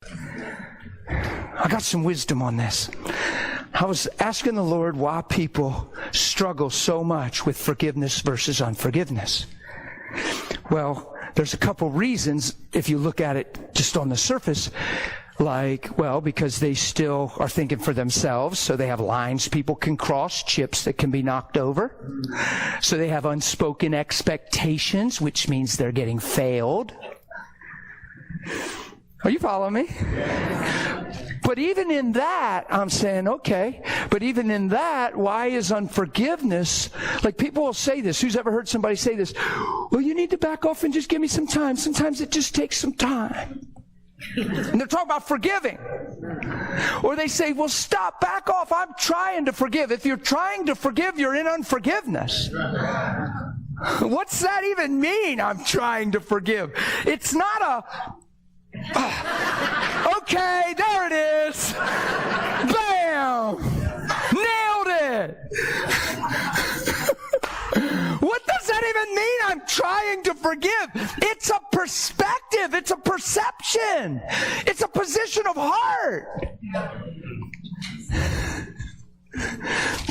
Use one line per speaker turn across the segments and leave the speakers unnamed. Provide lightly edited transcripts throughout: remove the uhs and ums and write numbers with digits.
I got some wisdom on this. I was asking the Lord why people struggle so much with forgiveness versus unforgiveness. Well, there's a couple reasons if you look at it just on the surface. Like, well, because they still are thinking for themselves, so they have lines people can cross, chips that can be knocked over. So they have unspoken expectations, which means they're getting failed. Are you following me? But even in that, I'm saying, okay, but even in that, why is unforgiveness, like people will say this, who's ever heard somebody say this, well, you need to back off and just give me some time. Sometimes it just takes some time. And they're talking about forgiving. Or they say, well, stop, back off, I'm trying to forgive. If you're trying to forgive, you're in unforgiveness. What's that even mean, I'm trying to forgive? It's not a, okay, there it is. Bam! Nailed it! What does that even mean, I'm trying to forgive? It's a perspective. It's a perception. It's a position of heart.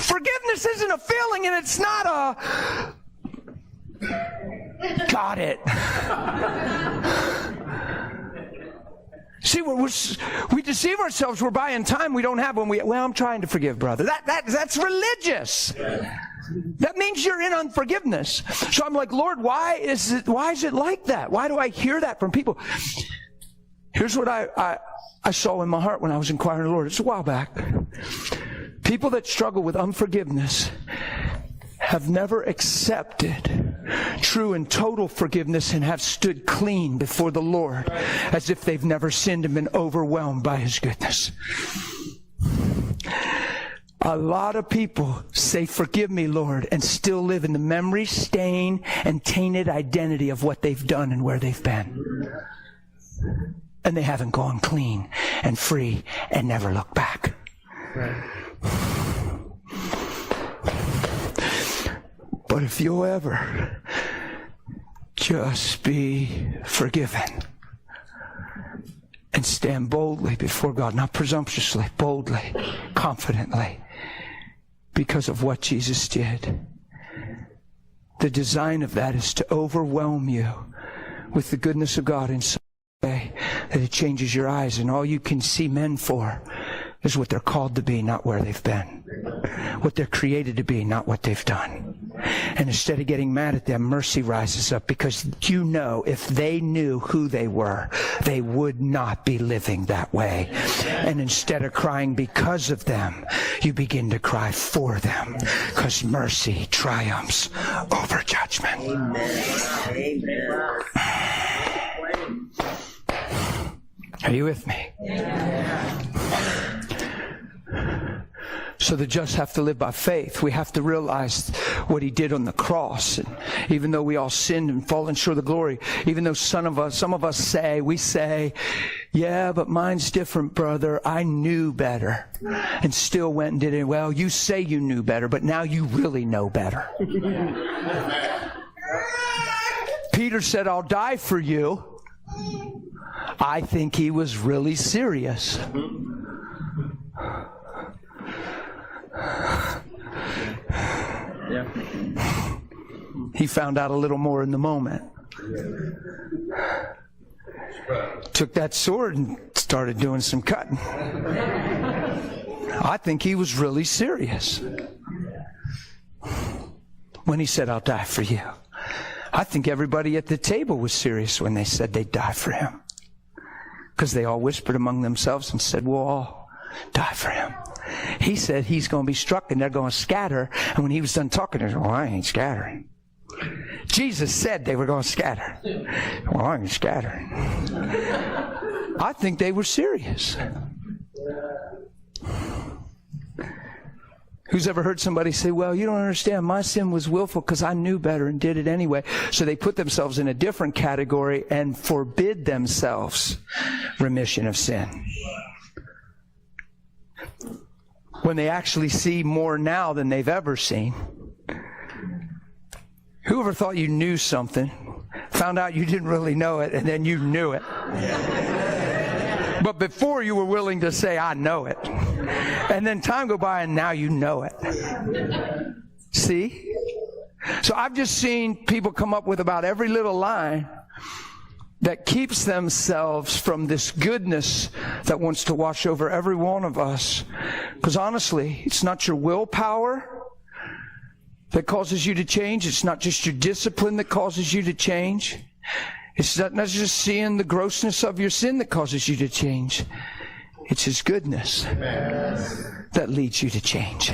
Forgiveness isn't a feeling, and it's not a... Got it. See, we deceive ourselves. We're buying time we don't have when well, I'm trying to forgive, brother. That's religious. That means you're in unforgiveness. So I'm like, Lord, why is it like that? Why do I hear that from people? Here's what I saw in my heart when I was inquiring of the Lord. It's a while back. People that struggle with unforgiveness have never accepted true and total forgiveness and have stood clean before the Lord as if they've never sinned and been overwhelmed by His goodness. A lot of people say, forgive me, Lord, and still live in the memory, stain, and tainted identity of what they've done and where they've been. And they haven't gone clean and free and never looked back. Right. But if you'll ever just be forgiven and stand boldly before God, not presumptuously, boldly, confidently, because of what Jesus did. The design of that is to overwhelm you with the goodness of God in such a way that it changes your eyes, and all you can see men for is what they're called to be, not where they've been. What they're created to be, not what they've done. And instead of getting mad at them, mercy rises up, because you know if they knew who they were, they would not be living that way. And instead of crying because of them, you begin to cry for them, because mercy triumphs over judgment. Amen. Are you with me? So the just have to live by faith. We have to realize what He did on the cross. And even though we all sinned and fallen short of the glory, even though some of us say, yeah, but mine's different, brother. I knew better. And still went and did it. Well, you say you knew better, but now you really know better. Peter said, I'll die for you. I think he was really serious. Yeah. He found out a little more in the moment. Took that sword and started doing some cutting. I think he was really serious when he said, I'll die for you. I think everybody at the table was serious when they said they'd die for him, because they all whispered among themselves and said, we'll all die for him. He said he's going to be struck and they're going to scatter. And when he was done talking, he said, well, I ain't scattering. Jesus said they were going to scatter. Well, I ain't scattering. I think they were serious. Who's ever heard somebody say, well, you don't understand, my sin was willful because I knew better and did it anyway. So they put themselves in a different category and forbid themselves remission of sin, when they actually see more now than they've ever seen. Whoever thought you knew something, found out you didn't really know it, and then you knew it. But before you were willing to say, I know it. And then time go by and now you know it. See? So I've just seen people come up with about every little line that keeps themselves from this goodness that wants to wash over every one of us. Because honestly, it's not your willpower that causes you to change. It's not just your discipline that causes you to change. It's not just seeing the grossness of your sin that causes you to change. It's His goodness that leads you to change.